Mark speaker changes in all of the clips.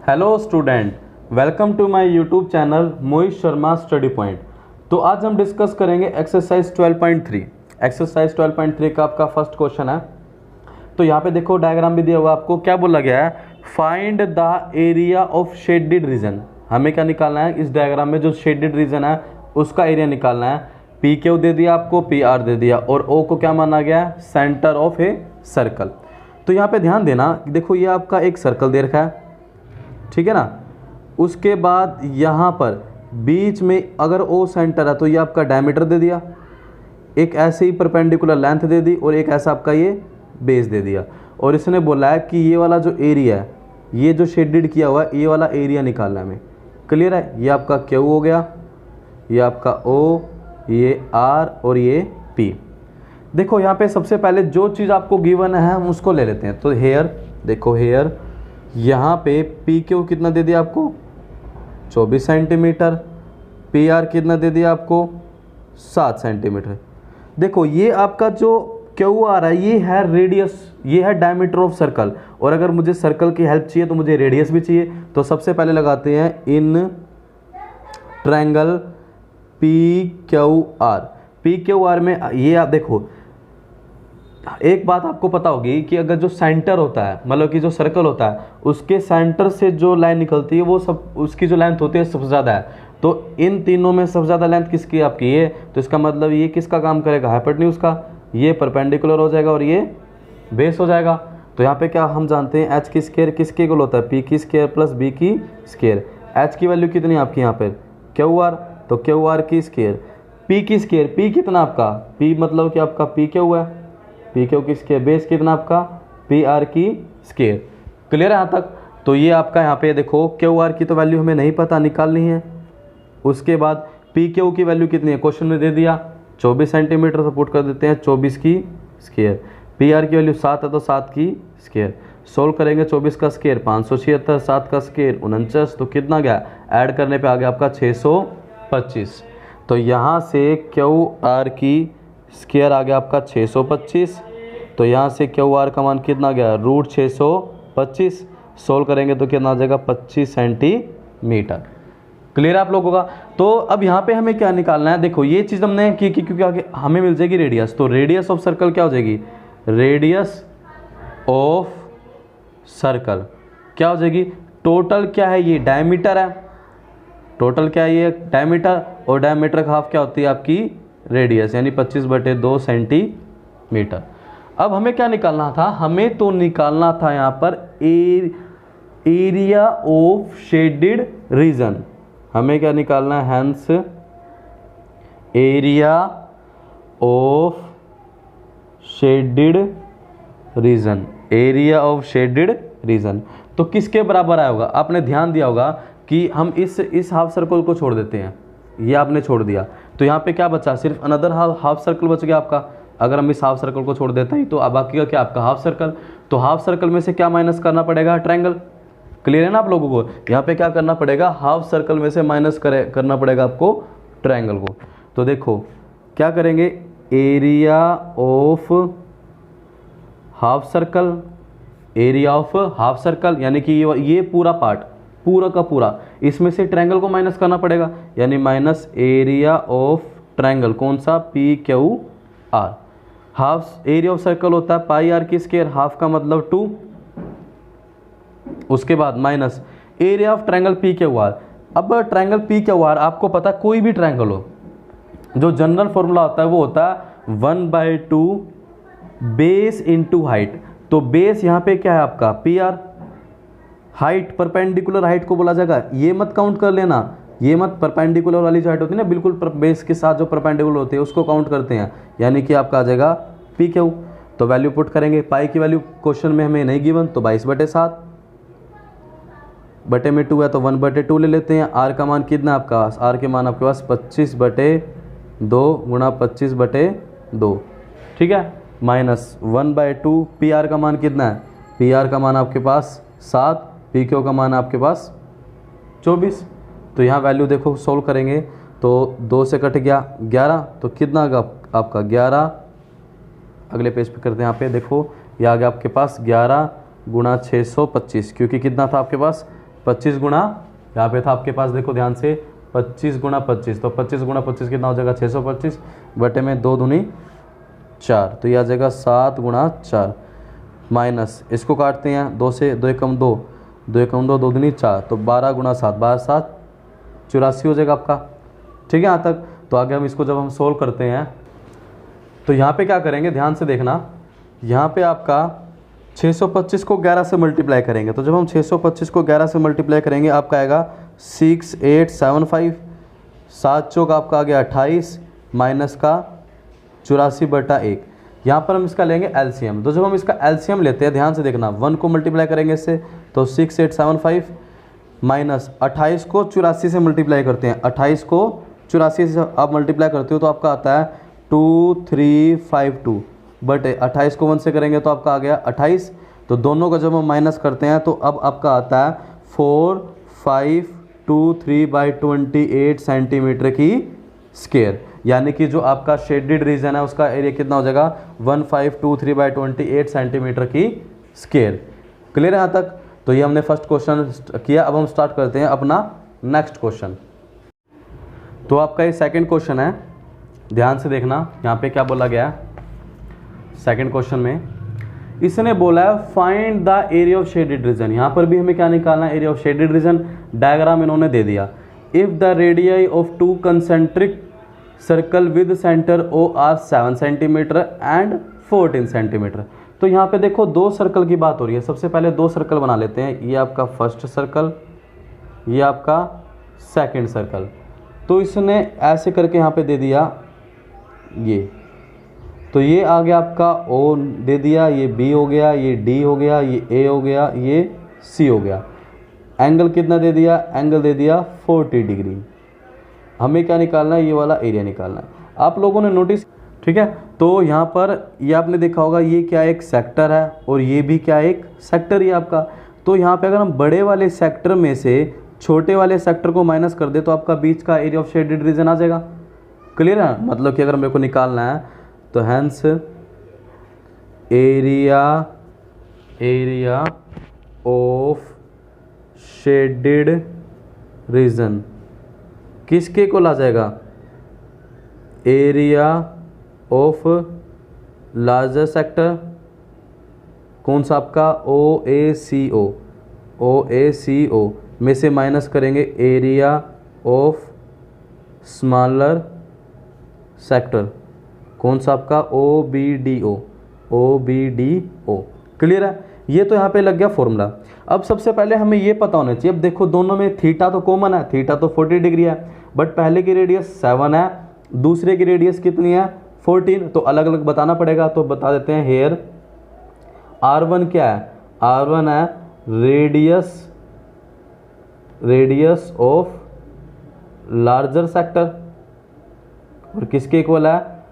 Speaker 1: Hello student, welcome to my YouTube channel Mohit Sharma study point. तो आज हम डिस्कस करेंगे एक्सरसाइज 12.3। एक्सरसाइज 12.3 का आपका फर्स्ट क्वेश्चन है। तो यहाँ पे देखो डायग्राम भी दिया हुआ, आपको क्या बोला गया है, find the area of shaded reason. हमें क्या निकालना है, इस डायग्राम में जो शेडेड रीजन है उसका एरिया निकालना है। पी क्यू दे दिया आपको, पी आर दे दिया, और ओ को क्या माना गया है, सेंटर ऑफ ए सर्कल। तो यहाँ पे ध्यान देना, देखो ये आपका एक सर्कल दे रखा है, ठीक है ना। उसके बाद यहाँ पर बीच में अगर ओ सेंटर है तो ये आपका डायमीटर दे दिया, एक ऐसे ही परपेंडिकुलर लेंथ दे दी, और एक ऐसा आपका ये बेस दे दिया। और इसने बोला है कि ये वाला जो एरिया है, ये जो शेडेड किया हुआ है, ये वाला एरिया निकालना है हमें। क्लियर है, ये आपका क्यू हो गया, ये आपका ओ, ये आर और ये पी। देखो यहाँ पे सबसे पहले जो चीज़ आपको गिवन है हम उसको ले लेते हैं। तो हेयर देखो, हेयर यहाँ पे पी क्यू कितना दे दिया आपको, 24 सेंटीमीटर। पी आर कितना दे दिया आपको, 7 सेंटीमीटर। देखो ये आपका जो क्यू आर है ये है रेडियस, ये है डायमीटर ऑफ सर्कल। और अगर मुझे सर्कल की हेल्प चाहिए तो मुझे रेडियस भी चाहिए। तो सबसे पहले लगाते हैं in triangle P Q R. P Q R में ये आप देखो, एक बात आपको पता होगी कि अगर जो सेंटर होता है, मतलब कि जो सर्कल होता है, उसके सेंटर से जो लाइन निकलती है वो सब, उसकी जो लेंथ होती है सबसे ज़्यादा है। तो इन तीनों में सबसे ज़्यादा लेंथ किसकी है, आपकी ये। तो इसका मतलब ये किसका काम करेगा, हाइपोटेन्यूज का। ये परपेंडिकुलर हो जाएगा और ये बेस हो जाएगा। तो यहाँ पे क्या हम जानते हैं, एच की स्क्वायर किसके इक्वल होता है, पी की स्क्वायर प्लस बी की स्क्वायर। एच की वैल्यू कितनी है आपकी यहाँ पर, क्यू आर, तो क्यू आर की स्क्वायर, पी की स्क्वायर, पी कितना आपका, पी मतलब कि आपका पी क्यू है, पी क्यू की स्क्वायर, बेस कितना आपका, पी आर की स्क्वायर। क्लियर है यहाँ तक। तो ये आपका यहाँ पे देखो क्यू आर की तो वैल्यू हमें नहीं पता, निकालनी है। उसके बाद पी क्यू की वैल्यू कितनी है, क्वेश्चन में दे दिया 24 सेंटीमीटर, से पुट कर देते हैं 24 की स्क्वायर। पी आर की वैल्यू 7 है तो 7 की स्क्वायर। सोल्व करेंगे, 24 का स्क्वायर 576, 7 का स्क्वायर 49, तो कितना गया, ऐड करने पे आ गया आपका 625। तो यहाँ से क्यू आर की स्क्वायर आ गया आपका 625। तो यहाँ से क्यू आर का मान कितना गया, रूट 625। सोल्व करेंगे तो कितना आ जाएगा, 25 सेंटीमीटर। क्लियर है आप लोगों का। तो अब यहाँ पे हमें क्या निकालना है, देखो ये चीज़ हमने की क्योंकि आगे हमें मिल जाएगी रेडियस। तो रेडियस ऑफ सर्कल क्या हो जाएगी, रेडियस ऑफ सर्कल क्या हो जाएगी, टोटल क्या है, ये डायमीटर है, टोटल क्या है ये डायमीटर, और डायमीटर का हाफ क्या होती है आपकी रेडियस, यानी 25/2 सेंटीमीटर। अब हमें क्या निकालना था, हमें तो निकालना था यहाँ पर एरिया ऑफ शेडेड रीजन। हमें क्या निकालना है, hence area of shaded reason, area of shaded reason. तो किसके बराबर आया होगा, आपने ध्यान दिया होगा कि हम इस हाफ सर्कल को छोड़ देते हैं, ये आपने छोड़ दिया। तो यहाँ पे क्या बचा, सिर्फ अनदर हाफ सर्कल बच गया आपका। अगर हम इस हाफ सर्कल को छोड़ देते हैं तो अब बाकी का क्या आपका हाफ सर्कल। तो हाफ सर्कल में से क्या माइनस करना पड़ेगा, ट्रायंगल। क्लियर है ना आप लोगों को। यहाँ पे क्या करना पड़ेगा, हाफ सर्कल में से माइनस करना पड़ेगा आपको ट्रायंगल को। तो देखो क्या करेंगे, area of half circle, area of half circle यानी कि ये पूरा पार्ट, पूरा का पूरा, इसमें से ट्रायंगल को माइनस करना पड़ेगा, यानी माइनस एरिया ऑफ ट्रायंगल, कौन सा, P Q R. Half area of circle होता है पाई आर की स्क्वायर, हाफ का मतलब 2। उसके बाद minus area of triangle P Q R. अब ट्रायंगल पी क्यू आर आपको पता है, कोई भी ट्रायंगल हो, जो जनरल फॉर्मूला होता है वो होता है 1/2 बेस इंटू हाइट। तो बेस यहाँ पे क्या है आपका P R, height perpendicular height को बोला जाएगा। ये मत काउंट कर लेना, ये मत, परपेंडिकुलर वाली जो हाइट होती है ना, बिल्कुल बेस के साथ जो परपेंडिकुलर होती है उसको काउंट करते हैं, यानी कि आपका आ जाएगा पी क्यू। तो वैल्यू पुट करेंगे, पाई की वैल्यू क्वेश्चन में हमें नहीं गिवन, तो 22/7 बटे में 2 है तो 1/2 ले लेते हैं। आर का मान कितना आपका, आर के मान आपके पास 25/2 गुणा 25/2, ठीक है, माइनस 1/2। पी आर का मान कितना है, पी आर का मान आपके पास 7, पी क्यू का मान आपके पास 24। तो यहाँ वैल्यू देखो सोल्व करेंगे तो 2 से कट गया 11, तो कितना आगा आपका 11। अगले पेज पे करते हैं, यहाँ पे देखो ये आ गया आपके पास 11 गुणा 625, क्योंकि कितना था आपके पास 25 गुणा, यहाँ पे था आपके पास देखो ध्यान से 25 गुणा 25, तो 25 गुणा 25 कितना हो जाएगा 625 बटे में 2 दूनी 4, तो ये आ जाएगा 7 गुणा 4 माइनस इसको काटते हैं 2 से, 2 एकम 2, 2 एकम 2, 2 दूनी 4, तो 12 गुणा 7, 12 7 84 हो जाएगा आपका। ठीक है यहाँ तक। तो आगे हम इसको जब हम सोल्व करते हैं तो यहाँ पे क्या करेंगे, ध्यान से देखना, यहाँ पे आपका 625 को 11 से मल्टीप्लाई करेंगे, तो जब हम 625 को 11 से मल्टीप्लाई करेंगे आपका आएगा 6875, 7 चौक आपका आ गया 28 माइनस का 84/1। यहाँ पर हम इसका लेंगे एलसीएम, तो जब हम इसका एलसीएम लेते हैं ध्यान से देखना, 1 को मल्टीप्लाई करेंगे इससे तो 6875 माइनस 28 को 84 से मल्टीप्लाई करते हैं, 28 को 84 से आप मल्टीप्लाई करते हो तो आपका आता है 2352 बटे 28 को 1 से करेंगे तो आपका आ गया 28, तो दोनों का जब हम माइनस करते हैं तो अब आपका आता है 4523/28 सेंटीमीटर की स्क्वायर, यानी कि जो आपका शेडेड रीजन है उसका एरिया कितना हो जाएगा 1523/28 सेंटीमीटर की स्क्वायर। क्लियर है यहाँ तक। तो ये हमने फर्स्ट क्वेश्चन किया। अब हम स्टार्ट करते हैं अपना नेक्स्ट क्वेश्चन। तो आपका ये सेकंड क्वेश्चन है, ध्यान से देखना यहाँ पे क्या बोला गया है। सेकंड क्वेश्चन में इसने बोला है find the area of shaded region. यहाँ पर भी हमें क्या निकालना है, area of shaded region. Diagram इन्होंने दे दिया, if the radii of 2 concentric circle with centre O are 7 centimetre and 14 centimetre. तो यहाँ पे देखो 2 सर्कल की बात हो रही है। सबसे पहले 2 सर्कल बना लेते हैं, ये आपका फर्स्ट सर्कल, ये आपका सेकंड सर्कल। तो इसने ऐसे करके यहाँ पे दे दिया ये, तो ये आ गया आपका O दे दिया, ये B हो गया, ये D हो गया, ये A हो गया, ये C हो गया। एंगल कितना दे दिया, एंगल दे दिया 40 डिग्री। हमें क्या निकालना है, ये वाला एरिया निकालना है। आप लोगों ने नोटिस, ठीक है, तो यहाँ पर ये आपने देखा होगा ये क्या एक सेक्टर है और ये भी क्या एक सेक्टर ही आपका। तो यहाँ पे अगर हम बड़े वाले सेक्टर में से छोटे वाले सेक्टर को माइनस कर दे तो आपका बीच का एरिया ऑफ शेडेड रीजन आ जाएगा। क्लियर है, मतलब कि अगर मेरे को निकालना है तो hence area of shaded region किसके को ला जाएगा, एरिया ऑफ लार्जर सेक्टर। कौन सा आपका OACO में से माइनस करेंगे एरिया ऑफ स्मॉलर सेक्टर। कौन सा आपका OBDO। क्लियर है, ये तो यहाँ पे लग गया फॉर्मूला। अब सबसे पहले हमें ये पता होना चाहिए, अब देखो दोनों में थीटा तो कॉमन है, थीटा तो 40 डिग्री है, बट पहले की रेडियस 7 है, दूसरे की रेडियस कितनी है 14, तो अलग अलग बताना पड़ेगा। तो बता देते हैं हेयर R1 क्या है, R1 है रेडियस ऑफ लार्जर सेक्टर और किसके इक्वल है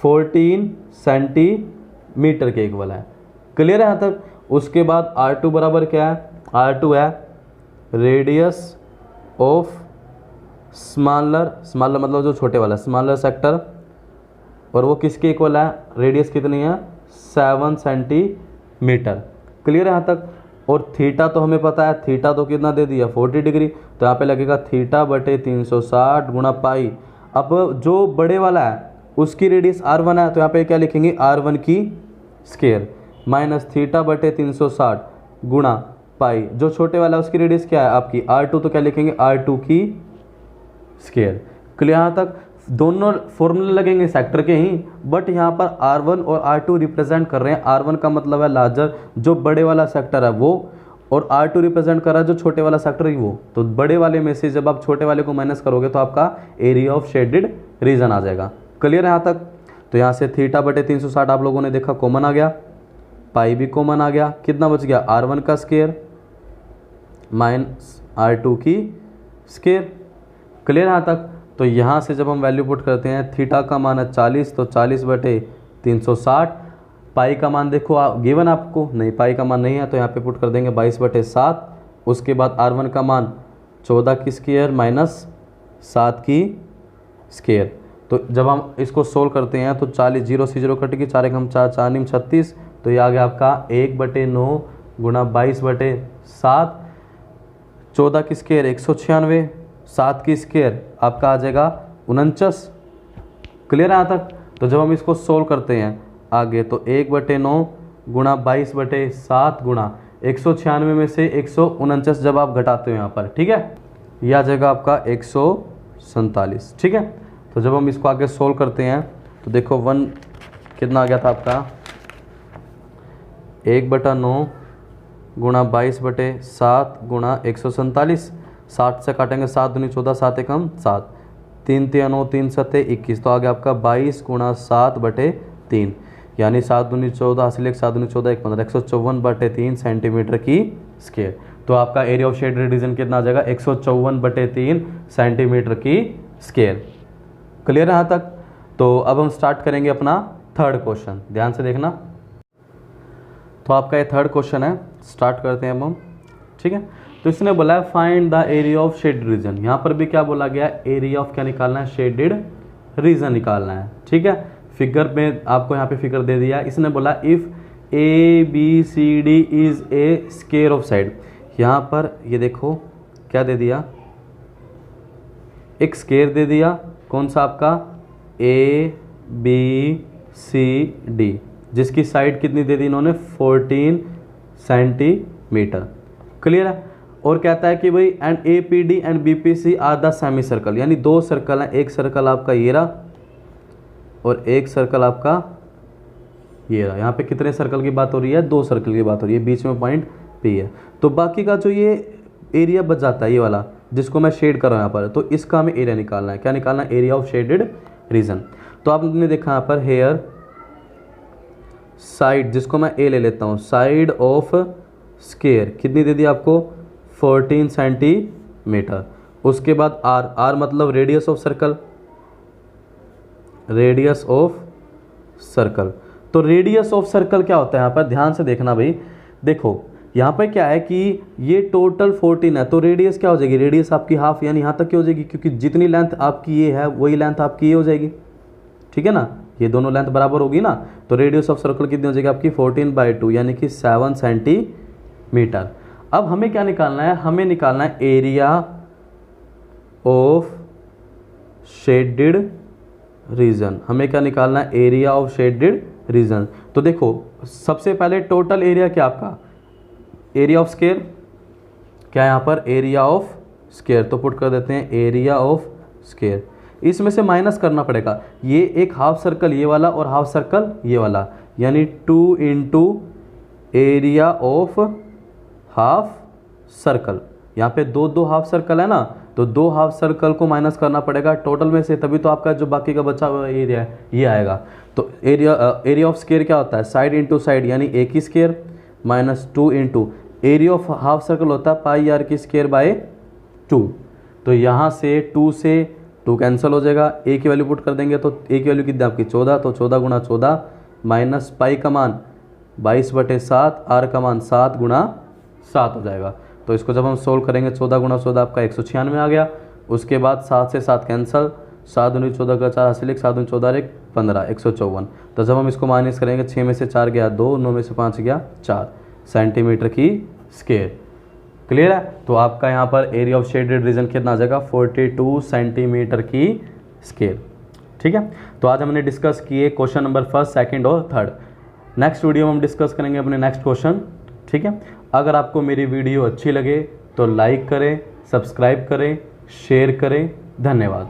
Speaker 1: 14 सेंटीमीटर के इक्वल है। क्लियर है यहाँ तक। उसके बाद R2 बराबर क्या है, R2 है रेडियस ऑफ स्मॉलर मतलब जो छोटे वाला स्मॉलर सेक्टर, और वो किसके इक्वल है, रेडियस कितनी है 7 सेंटीमीटर। क्लियर है यहाँ तक। और थीटा तो हमें पता है, थीटा तो कितना दे दिया 40 डिग्री, तो यहाँ पे लगेगा थीटा बटे 360 गुणा पाई। अब जो बड़े वाला है उसकी रेडियस R1 है, तो यहाँ पे क्या लिखेंगे R1 की स्क्वायर माइनस थीटा बटे 360 गुणा पाई। जो छोटे वाला है उसकी रेडियस क्या है आपकी R2, तो क्या लिखेंगे R2 की स्क्वायर। क्लियर यहाँ तक। दोनों फॉर्मूले लगेंगे सेक्टर के ही, बट यहाँ पर R1 और R2 रिप्रेजेंट कर रहे हैं। R1 का मतलब है लार्जर, जो बड़े वाला सेक्टर है वो, और R2 रिप्रेजेंट कर रहा है जो छोटे वाला सेक्टर है वो। तो बड़े वाले में से जब आप छोटे वाले को माइनस करोगे तो आपका एरिया ऑफ शेडेड रीजन आ जाएगा। क्लियर है यहाँ तक। तो यहाँ से थीटा बटे 360 आप लोगों ने देखा कॉमन आ गया, पाई भी कॉमन आ गया, कितना बच गया R1 का स्क्वायर माइनस R2 की स्क्वायर। क्लियर यहाँ तक। तो यहाँ से जब हम वैल्यू पुट करते हैं, थीटा का मान है 40, तो 40 बटे 360। पाई का मान देखो गिवन आपको नहीं, पाई का मान नहीं है, तो यहाँ पे पुट कर देंगे 22 बटे 7। उसके बाद R1 का मान 14 की स्क्वायर माइनस 7 की स्क्वायर। तो जब हम इसको सोल्व करते हैं तो 40 0 से 0 कटेगी, 4 एक हम 4 4 36, तो ये आ गया आपका 1/9 गुणा 22/7 14 की स्क्वायर 196, 7 की स्क्वायर आपका आ जाएगा 49। क्लियर है यहाँ तक। तो जब हम इसको सोल्व करते हैं आगे तो 1/9 गुणा 22/7 गुणा 196 में से 149 जब आप घटाते हो यहाँ पर, ठीक है, यह आ जाएगा आपका 147। ठीक है। तो जब हम इसको आगे सोल्व करते हैं तो देखो 1 कितना आ गया था आपका 1/9 गुणा 22/7 गुणा 147। 60 से काटेंगे 7 दूनी 14, 7 एकम 7, 3 3 9 3 7 21, तो आ गया आपका 22 गुणा 7/3, यानी 7 दूनी 14, हासिल 7 दूनी 14 1 15, 154/3 सेंटीमीटर की स्क्वायर। तो आपका एरिया ऑफ शेडेड रीजन कितना आ जाएगा 154/3 सेंटीमीटर की स्क्वायर। क्लियर है यहाँ तक। तो अब हम स्टार्ट करेंगे अपना थर्ड क्वेश्चन, ध्यान से देखना। तो आपका ये थर्ड क्वेश्चन है, स्टार्ट करते हैं अब हम। ठीक है। तो इसने बोला है find the area of shaded region. यहाँ पर भी क्या बोला गया है, एरिया ऑफ क्या निकालना है, शेडेड रीजन निकालना है। ठीक है। फिगर में आपको यहाँ पे फिगर दे दिया। इसने बोला if ABCD is a square of side. यहाँ पर ये देखो क्या दे दिया, एक स्क्वायर दे दिया, कौन सा आपका ABCD, जिसकी साइड कितनी दे दी इन्होंने 14 सेंटीमीटर। क्लियर है। और कहता है कि भाई and APD and BPC are the semi circle, यानी दो सर्कल हैं, एक सर्कल आपका ये रहा और एक सर्कल आपका ये रहा। यहाँ पे कितने सर्कल की बात हो रही है, दो सर्कल की बात हो रही है, बीच में पॉइंट P है। तो बाकी का जो ये एरिया बच जाता है ये वाला जिसको मैं शेड कर रहा हूँ यहाँ पर, तो इसका हमें एरिया निकालना है। क्या निकालना है, एरिया ऑफ शेडेड रीजन। तो आपने देखा यहाँ पर हेयर साइड, जिसको मैं A ले लेता हूँ, साइड ऑफ स्क्वायर कितनी दे दी आपको 14 सेंटीमीटर। उसके बाद R मतलब radius of circle, radius of circle. तो रेडियस ऑफ सर्कल क्या होता है यहाँ पर, ध्यान से देखना भाई। देखो यहाँ पर क्या है कि ये टोटल 14 है, तो रेडियस क्या हो जाएगी, रेडियस आपकी हाफ, यानी यहाँ तक की हो जाएगी, क्योंकि जितनी लेंथ आपकी ये है वही लेंथ आपकी ये हो जाएगी। ठीक है ना, ये दोनों लेंथ बराबर होगी ना। तो रेडियस ऑफ सर्कल कितनी हो जाएगी आपकी 14/2, यानी कि 7 सेंटीमीटर। अब हमें क्या निकालना है, हमें निकालना है एरिया ऑफ शेडेड रीजन। हमें क्या निकालना है, एरिया ऑफ शेडेड रीजन। तो देखो सबसे पहले टोटल एरिया क्या आपका, एरिया ऑफ स्क्वायर क्या है यहाँ पर, एरिया ऑफ स्क्वायर। तो पुट कर देते हैं एरिया ऑफ स्क्वायर। इसमें से माइनस करना पड़ेगा, ये एक हाफ सर्कल ये वाला और हाफ सर्कल ये वाला, यानी 2 × एरिया ऑफ हाफ सर्कल। यहाँ पे दो हाफ सर्कल है ना, तो 2 हाफ सर्कल को माइनस करना पड़ेगा टोटल में से, तभी तो आपका जो बाकी का बचा हुआ एरिया है ये आएगा। तो एरिया ऑफ स्क्वायर क्या होता है, साइड इंटू साइड, यानी एक ही square minus 2 × area of half circle होता है πr² / 2। तो यहाँ से 2 से 2 कैंसिल हो जाएगा, a की वैल्यू पुट कर देंगे तो a की वैल्यू कितनी आपकी 14, तो 14 × 14 माइनस पाई का मान 22/7, r का मान 7 × 7 हो जाएगा। तो इसको जब हम सोल्व करेंगे 14 × 14 आपका 196 आ गया। उसके बाद 7 से 7 कैंसिल, 7 दूनी 14 का 4 हासिल 7 दूनी 14 15, 154। तो जब हम इसको माइनस करेंगे 6 में से 4 गया 2, 9 में से 5 गया 4 सेंटीमीटर की स्क्वायर। क्लियर है। तो आपका यहाँ पर एरिया ऑफ शेडेड रीजन कितना आ जाएगा 42 सेंटीमीटर की स्क्वायर। ठीक है। तो आज हमने डिस्कस किए क्वेश्चन नंबर 1, 2 और 3। नेक्स्ट वीडियो में हम डिस्कस करेंगे अपने नेक्स्ट क्वेश्चन। ठीक है। अगर आपको मेरी वीडियो अच्छी लगे तो लाइक करें, सब्सक्राइब करें, शेयर करें। धन्यवाद।